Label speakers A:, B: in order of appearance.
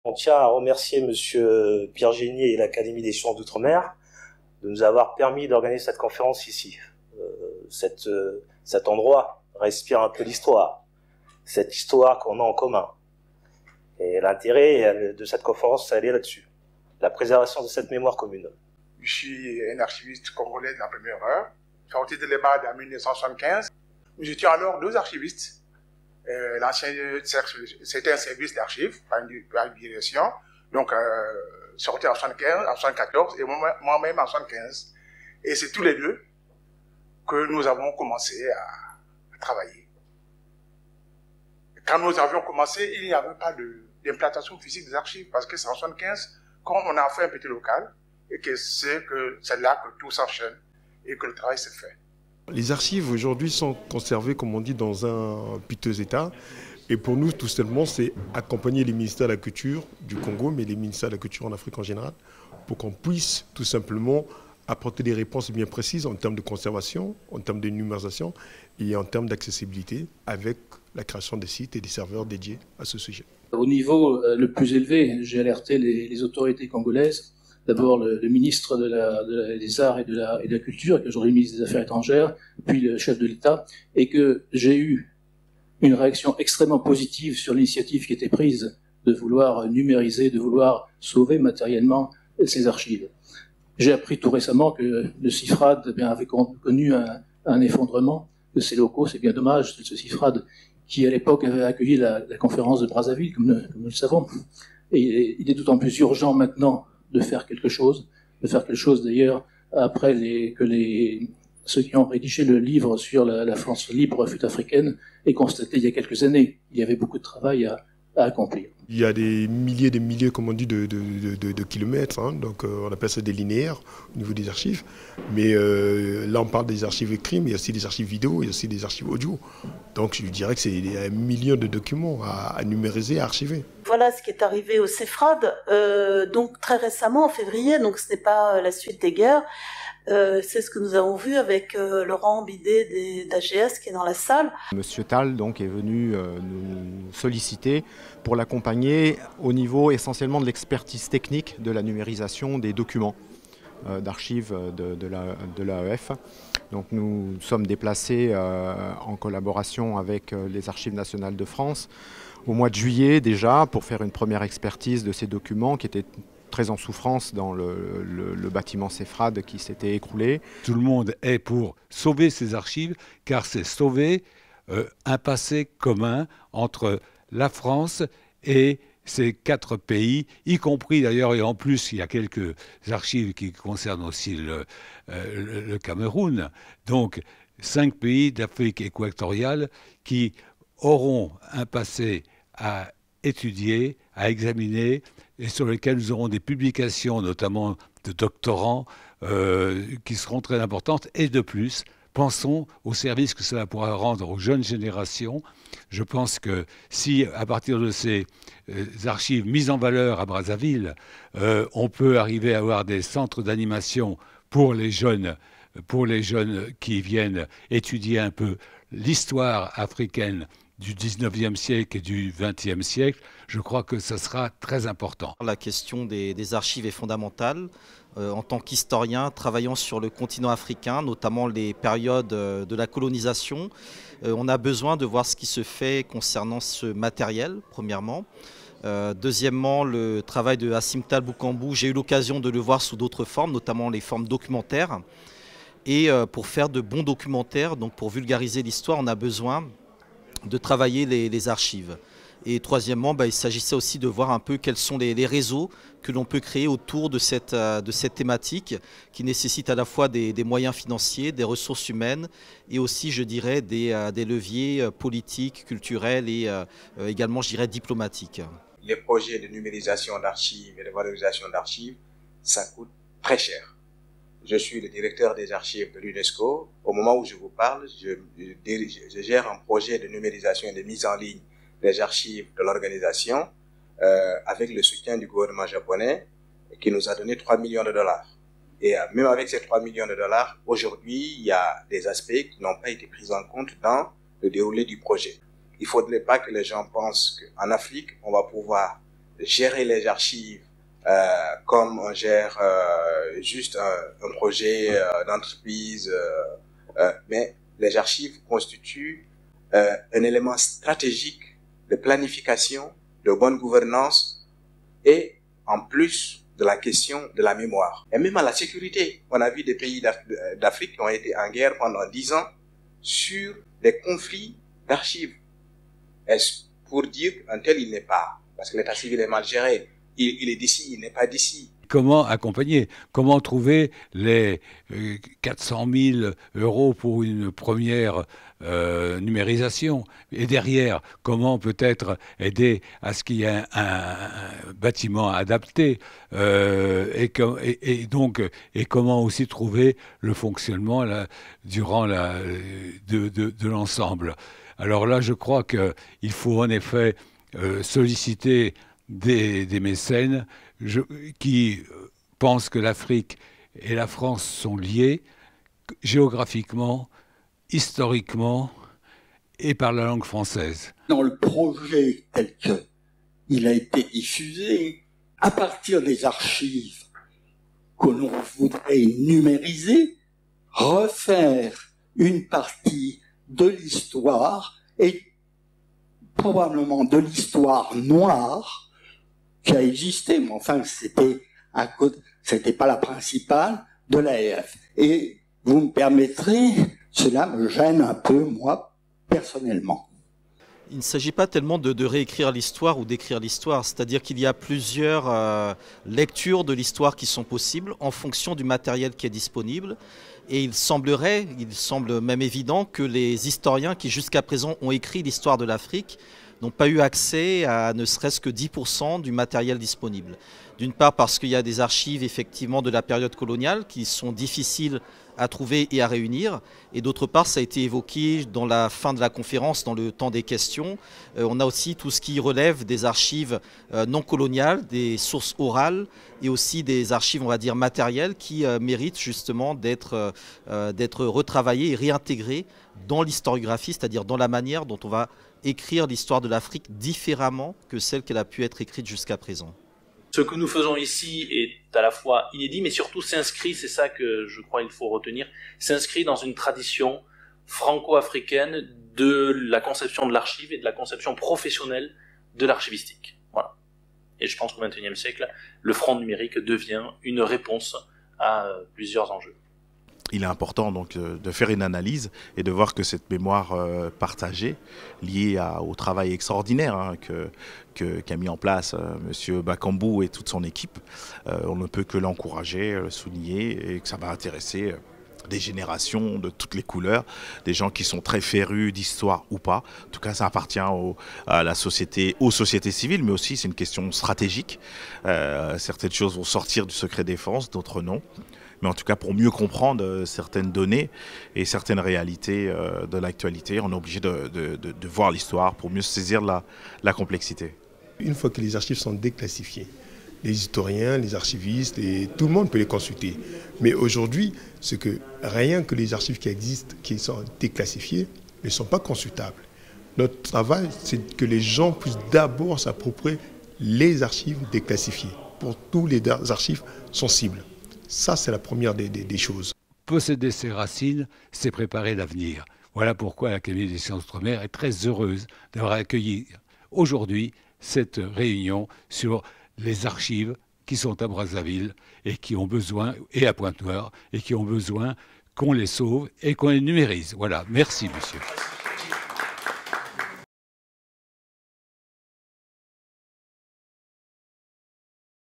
A: On tient à remercier Monsieur Pierre Génier et l'Académie des sciences d'Outre-mer de nous avoir permis d'organiser cette conférence ici. Cet endroit respire un peu l'histoire, cette histoire qu'on a en commun. Et l'intérêt de cette conférence, ça allait là-dessus, la préservation de cette mémoire commune.
B: Je suis un archiviste congolais de la première heure, sorti de l'EMAD en 1975. Nous étions alors deux archivistes. L'ancien, c'était un service d'archives, pas une direction, donc sorti en 75, en 74 et moi-même en 75. Et c'est tous les deux que nous avons commencé à travailler. Quand nous avions commencé, il n'y avait pas d'implantation physique des archives, parce que c'est en 75 qu'on a fait un petit local, et que c'est là que tout s'enchaîne et que le travail s'est fait.
C: Les archives aujourd'hui sont conservées, comme on dit, dans un piteux état. Et pour nous, tout simplement, c'est accompagner les ministères de la Culture du Congo, mais les ministères de la Culture en Afrique en général, pour qu'on puisse tout simplement apporter des réponses bien précises en termes de conservation, en termes de numérisation et en termes d'accessibilité, avec la création des sites et des serveurs dédiés à ce sujet.
D: Au niveau le plus élevé, j'ai alerté les autorités congolaises. D'abord le ministre des Arts et de la Culture, qui est aujourd'hui le ministre des Affaires étrangères, puis le chef de l'État, et que j'ai eu une réaction extrêmement positive sur l'initiative qui était prise de vouloir numériser, de vouloir sauver matériellement ces archives. J'ai appris tout récemment que le CIFRAD avait connu un effondrement de ses locaux. C'est bien dommage, ce CIFRAD qui à l'époque avait accueilli la conférence de Brazzaville, comme nous le savons. Et il est d'autant plus urgent maintenant de faire quelque chose d'ailleurs après ceux qui ont rédigé le livre sur la France libre fut africaine et constaté il y a quelques années. Il y avait beaucoup de travail à accomplir.
C: Il y a des milliers, comme on dit, de kilomètres, hein, donc on appelle ça des linéaires au niveau des archives. Mais là, on parle des archives écrites, mais il y a aussi des archives vidéo, il y a aussi des archives audio. Donc je dirais que c'est 1 million de documents à numériser, à archiver.
E: Voilà ce qui est arrivé au CIFRAD, donc très récemment, en février, donc ce n'est pas la suite des guerres. C'est ce que nous avons vu avec Laurent Bidet d'AGS qui est dans la salle.
F: Monsieur Tal donc, est venu nous solliciter pour l'accompagner au niveau essentiellement de l'expertise technique de la numérisation des documents d'archives de l'AEF. Donc nous sommes déplacés en collaboration avec les Archives nationales de France au mois de juillet déjà pour faire une première expertise de ces documents qui étaient très en souffrance dans le bâtiment CIFRAD qui s'était écroulé.
G: Tout le monde est pour sauver ces archives car c'est sauver un passé commun entre la France et ces 4 pays, y compris d'ailleurs, et en plus il y a quelques archives qui concernent aussi le Cameroun. Donc 5 pays d'Afrique équatoriale qui auront un passé à étudier, à examiner, et sur lesquels nous aurons des publications, notamment de doctorants, qui seront très importantes. Et de plus, pensons au service que cela pourra rendre aux jeunes générations. Je pense que si, à partir de ces archives mises en valeur à Brazzaville, on peut arriver à avoir des centres d'animation pour les jeunes qui viennent étudier un peu l'histoire africaine du 19e siècle et du 20e siècle, je crois que ça sera très important.
H: La question des archives est fondamentale. En tant qu'historien, travaillant sur le continent africain, notamment les périodes de la colonisation, on a besoin de voir ce qui se fait concernant ce matériel, premièrement. Deuxièmement, le travail de Hassim Tal Boukambou, j'ai eu l'occasion de le voir sous d'autres formes, notamment les formes documentaires. Et pour faire de bons documentaires, donc pour vulgariser l'histoire, on a besoin de travailler les archives. Et troisièmement, il s'agissait aussi de voir un peu quels sont les réseaux que l'on peut créer autour de cette thématique qui nécessite à la fois des moyens financiers, des ressources humaines et aussi, je dirais, des leviers politiques, culturels et également, je dirais, diplomatiques.
I: Les projets de numérisation d'archives et de valorisation d'archives, ça coûte très cher. Je suis le directeur des archives de l'UNESCO. Au moment où je vous parle, je gère un projet de numérisation et de mise en ligne des archives de l'organisation avec le soutien du gouvernement japonais qui nous a donné 3 millions de dollars. Et même avec ces 3 millions de dollars, aujourd'hui, il y a des aspects qui n'ont pas été pris en compte dans le déroulé du projet. Il ne faudrait pas que les gens pensent qu'en Afrique, on va pouvoir gérer les archives comme on gère juste un projet d'entreprise, mais les archives constituent un élément stratégique de planification, de bonne gouvernance et en plus de la question de la mémoire. Et même à la sécurité, on a vu des pays d'Afrique qui ont été en guerre pendant 10 ans sur des conflits d'archives. Est-ce pour dire qu'un tel il n'est pas, parce que l'état civil est mal géré, il est d'ici, il n'est pas d'ici.
G: Comment accompagner? Comment trouver les 400 000 € pour une première numérisation? Et derrière, comment peut-être aider à ce qu'il y ait un bâtiment adapté et comment aussi trouver le fonctionnement durant de l'ensemble. Alors là, je crois qu'il faut en effet solliciter des mécènes qui pensent que l'Afrique et la France sont liées géographiquement, historiquement et par la langue française.
J: Dans le projet tel qu'il a été diffusé, à partir des archives que l'on voudrait numériser, refaire une partie de l'histoire et probablement de l'histoire noire qui a existé, mais enfin c'était pas la principale de l'AEF. Et vous me permettrez, cela me gêne un peu, moi, personnellement.
H: Il ne s'agit pas tellement de réécrire l'histoire ou d'écrire l'histoire, c'est-à-dire qu'il y a plusieurs lectures de l'histoire qui sont possibles en fonction du matériel qui est disponible. Et il semble même évident que les historiens qui jusqu'à présent ont écrit l'histoire de l'Afrique n'ont pas eu accès à ne serait-ce que 10% du matériel disponible. D'une part parce qu'il y a des archives effectivement de la période coloniale qui sont difficiles à trouver et à réunir, et d'autre part ça a été évoqué dans la fin de la conférence, dans le temps des questions. On a aussi tout ce qui relève des archives non coloniales, des sources orales et aussi des archives, on va dire, matérielles qui méritent justement d'être retravaillées et réintégrées dans l'historiographie, c'est-à-dire dans la manière dont on va écrire l'histoire de l'Afrique différemment que celle qu'elle a pu être écrite jusqu'à présent.
D: Ce que nous faisons ici est à la fois inédit, mais surtout s'inscrit, c'est ça que je crois il faut retenir, s'inscrit dans une tradition franco-africaine de la conception de l'archive et de la conception professionnelle de l'archivistique. Voilà. Et je pense qu'au XXIe siècle, le front numérique devient une réponse à plusieurs enjeux.
K: Il est important donc de faire une analyse et de voir que cette mémoire partagée, liée au travail extraordinaire qu'a mis en place M. Bakambu et toute son équipe, on ne peut que l'encourager, le souligner, et que ça va intéresser des générations de toutes les couleurs, des gens qui sont très férus d'histoire ou pas. En tout cas, ça appartient à la société, aux sociétés civiles, mais aussi c'est une question stratégique. Certaines choses vont sortir du secret défense, d'autres non. Mais en tout cas, pour mieux comprendre certaines données et certaines réalités de l'actualité, on est obligé de voir l'histoire pour mieux saisir la complexité.
C: Une fois que les archives sont déclassifiées, les historiens, les archivistes, tout le monde peut les consulter. Mais aujourd'hui, c'est que rien que les archives qui existent, qui sont déclassifiées, ne sont pas consultables. Notre travail, c'est que les gens puissent d'abord s'approprier les archives déclassifiées. Pour tous les archives sensibles. Ça, c'est la première des choses.
G: Posséder ses racines, c'est préparer l'avenir. Voilà pourquoi l'Académie des sciences d'outre-mer est très heureuse d'avoir accueilli aujourd'hui cette réunion sur les archives qui sont à Brazzaville et qui ont besoin, et à Pointe-Noire, et qui ont besoin qu'on les sauve et qu'on les numérise. Voilà, merci monsieur.